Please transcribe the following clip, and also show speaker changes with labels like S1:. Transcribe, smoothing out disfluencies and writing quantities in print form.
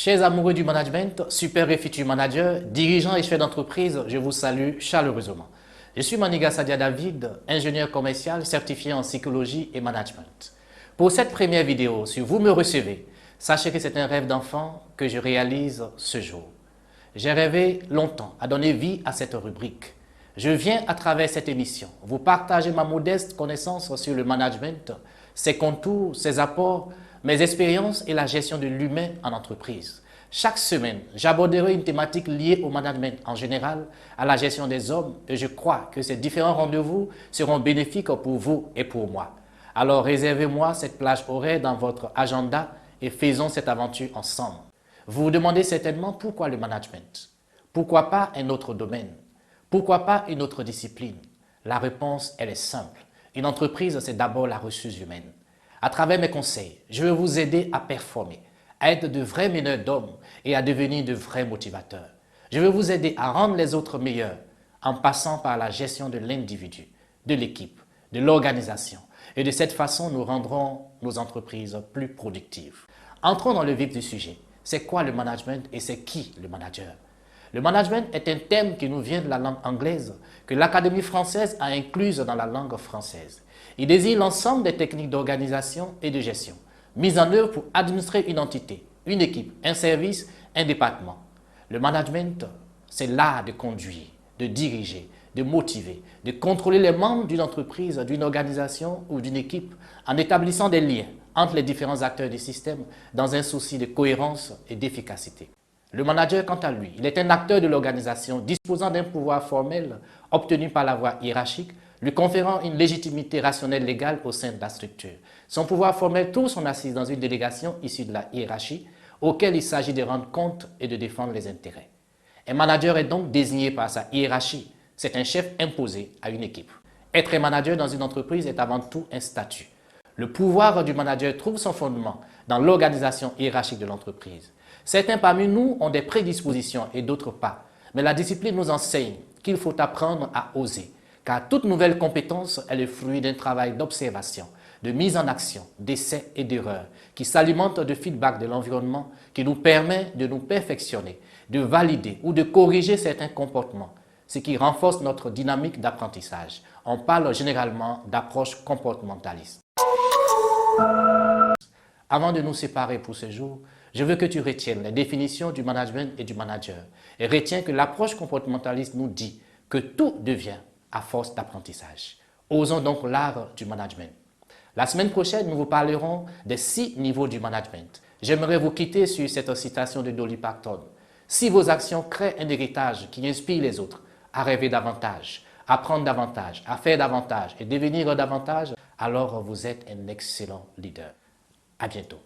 S1: Chers amoureux du management, super et futur manager, dirigeants et chefs d'entreprise, je vous salue chaleureusement. Je suis Maniga Sadia David, ingénieur commercial certifié en psychologie et management. Pour cette première vidéo, si vous me recevez, sachez que c'est un rêve d'enfant que je réalise ce jour. J'ai rêvé longtemps à donner vie à cette rubrique. Je viens à travers cette émission vous partager ma modeste connaissance sur le management, ses contours, ses apports, mes expériences et la gestion de l'humain en entreprise. Chaque semaine, j'aborderai une thématique liée au management en général, à la gestion des hommes, et je crois que ces différents rendez-vous seront bénéfiques pour vous et pour moi. Alors réservez-moi cette plage horaire dans votre agenda et faisons cette aventure ensemble. Vous vous demandez certainement pourquoi le management? Pourquoi pas un autre domaine? Pourquoi pas une autre discipline? La réponse, elle est simple. Une entreprise, c'est d'abord la ressource humaine. À travers mes conseils, je vais vous aider à performer, à être de vrais meneurs d'hommes et à devenir de vrais motivateurs. Je vais vous aider à rendre les autres meilleurs en passant par la gestion de l'individu, de l'équipe, de l'organisation. Et de cette façon, nous rendrons nos entreprises plus productives. Entrons dans le vif du sujet. C'est quoi le management et c'est qui le manager? Le management est un thème qui nous vient de la langue anglaise, que l'Académie française a incluse dans la langue française. Il désigne l'ensemble des techniques d'organisation et de gestion, mises en œuvre pour administrer une entité, une équipe, un service, un département. Le management, c'est l'art de conduire, de diriger, de motiver, de contrôler les membres d'une entreprise, d'une organisation ou d'une équipe en établissant des liens entre les différents acteurs du système dans un souci de cohérence et d'efficacité. Le manager, quant à lui, il est un acteur de l'organisation disposant d'un pouvoir formel obtenu par la voie hiérarchique, lui conférant une légitimité rationnelle légale au sein de la structure. Son pouvoir formel trouve son assise dans une délégation issue de la hiérarchie, auquel il s'agit de rendre compte et de défendre les intérêts. Un manager est donc désigné par sa hiérarchie. C'est un chef imposé à une équipe. Être un manager dans une entreprise est avant tout un statut. Le pouvoir du manager trouve son fondement dans l'organisation hiérarchique de l'entreprise. Certains parmi nous ont des prédispositions et d'autres pas. Mais la discipline nous enseigne qu'il faut apprendre à oser. Car toute nouvelle compétence est le fruit d'un travail d'observation, de mise en action, d'essais et d'erreurs, qui s'alimente de feedback de l'environnement, qui nous permet de nous perfectionner, de valider ou de corriger certains comportements, ce qui renforce notre dynamique d'apprentissage. On parle généralement d'approche comportementaliste. Avant de nous séparer pour ce jour, je veux que tu retiennes les définitions du management et du manager. Et retiens que l'approche comportementaliste nous dit que tout devient à force d'apprentissage. Osons donc l'art du management. La semaine prochaine, nous vous parlerons des 6 niveaux du management. J'aimerais vous quitter sur cette citation de Dolly Parton. Si vos actions créent un héritage qui inspire les autres à rêver davantage, à prendre davantage, à faire davantage et devenir davantage, alors vous êtes un excellent leader. À bientôt.